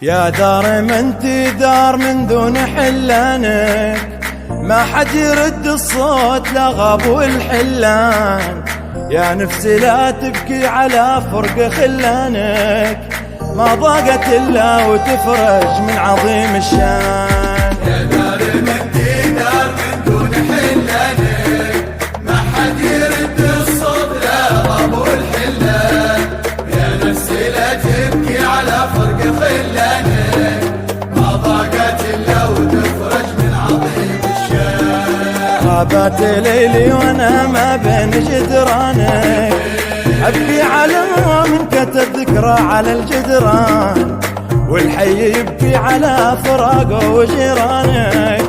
يا دار من تدار من دون حلانك، ما حد يرد الصوت لا غاب والحلان. يا نفسي لا تبكي على فرق خلانك، ما ضاقت إلا وتفرج من عظيم الشان. يا دار من تدار من دون حلانك، ما حد يرد الصوت لا غاب والحلان. يا نفسي لا تبكي على فرق خلانك، ما ضاقت إلا وتفرج من عظيم الشان. غابت ليلي وانا ما بين جدرانك، ابكي على من كتب ذكرى على الجدران، والحي يبكي على فراقه وجيرانك،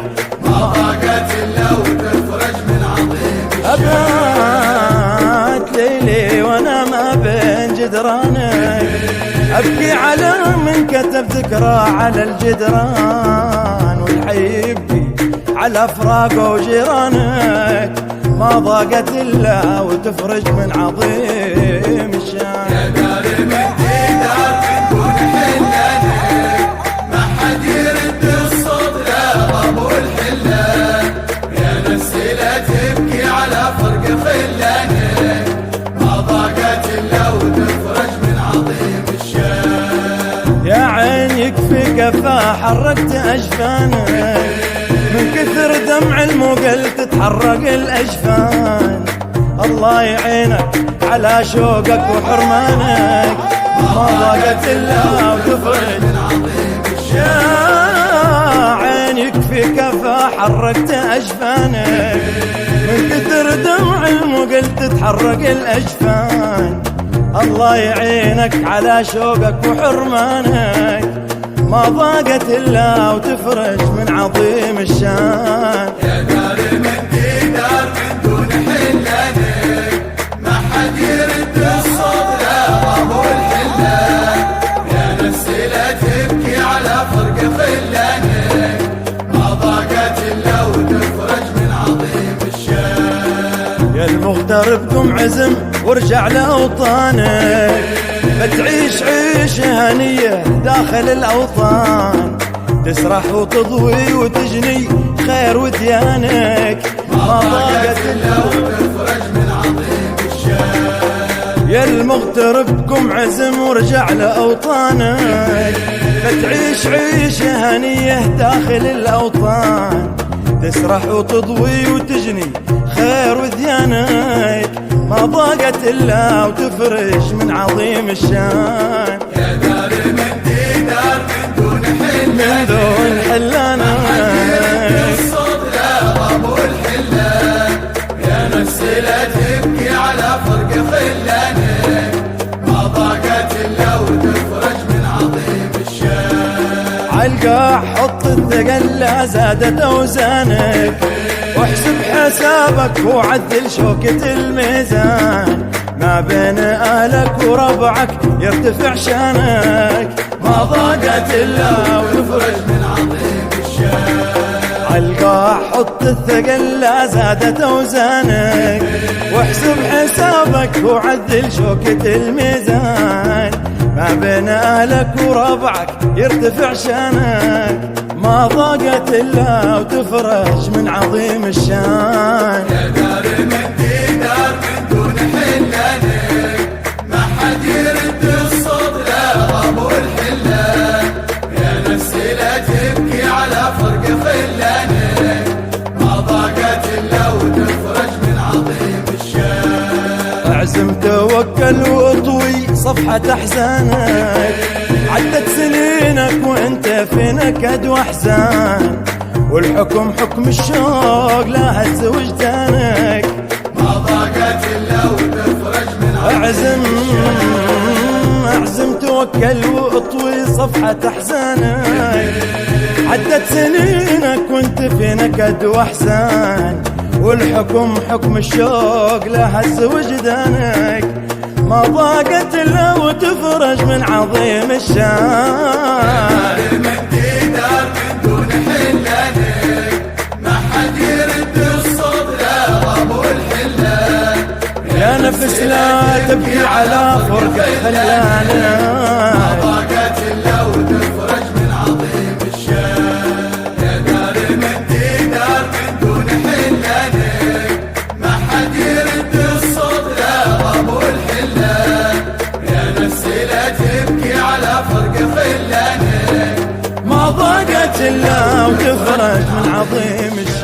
ما ضاقت إلا وتفرج من عظيم الشان. أبات ليلي وانا ما بين جدرانك، ابكي على من كتب ذكرى على الجدران، والحي يبكي على فراقه وجيرانك، ما ضاقت إلا وتفرج من عظيم الشان. يا دار من تدار من دون حلانك، ما حد يرد الصوت لا غاب والحلان. يا نفسي لا تبكي على فرق خلانك، ما ضاقت إلا وتفرج من عظيم الشان. يا عين يكفي كفا حركت أجفانك، من كثر دمع المقل تتحرق الأجفان. الله يعينك على شوقك وحرمانك، ما ضاقت إلا وتفرج من عظيم الشان. يا عين يكفي كفا حركت أجفانك، من كثر دمع المقل تتحرق الأجفان. الله يعينك على شوقك وحرمانك، ما ضاقت إلا وتفرج من عظيم الشان. يا دار من تدار من دون حلانك، ما حد يرد الصوت لا غاب والحلان. يا نفسي لا تبكي على فرق خلانك، ما ضاقت إلا وتفرج من عظيم الشان. يا المغترب قم عزم وارجع لأوطانك، بتعيش عيشة هنية داخل الأوطان، تسرح وتضوي وتجني خير وديانك، ما ضاقت إلا وتفرج من عظيم الشان. يا المغترب قم عزم وارجع لأوطانك، بتعيش عيشة هنية داخل الأوطان، تسرح وتضوي وتجني خير وديانك، ما ضاقت إلا وتفرج من عظيم الشان. يا دار من تدار من دون حلانك، من دون حلانك، الصوت لا غاب والحلان. يا نفسي لا تبكي على فرق خلانك، ما ضاقت إلا وتفرج من عظيم الشان. عالقاع حط الثقل لا زادت أوزانك، واحسب حسابك وعدل شوكة الميزان، ما بين أهلك وربعك يرتفع شانك، ما ضاقت إلا وتفرج من عظيم الشان. عالقاع حط الثقل لا زادت أوزانك، واحسب حسابك وعدل شوكة الميزان، ما بين أهلك وربعك يرتفع شانك، ما ضاقت إلا وتفرج من عظيم الشان. يا دار من تدار من دون حلانك، ما حد يرد الصوت لا غاب والحلان. يا نفسي لا تبكي على فرق خلانك، ما ضاقت إلا وتفرج من عظيم الشان. اعزم توكل واطوي صفحة أحزانك، عدت سنينك وانت في نكد واحزان، والحكم حكم الشوق لا هز وجدانك، ما ضاقت إلا وتفرج من اعزم توكل واطوي صفحة أحزانك، عدت سنينك وانت في نكد واحزان، والحكم حكم الشوق لا هز وجدانك، ما ضاقت إلا وتفرج من عظيم الشان. من تدار من دون حلانك، ما حد يرد الصوت لا غاب والحلان. يا نفس لا تبكي على فرقة خلانك، ما ضاقت إلا وتفرج الشلة وتخرج من عظيم الشلة.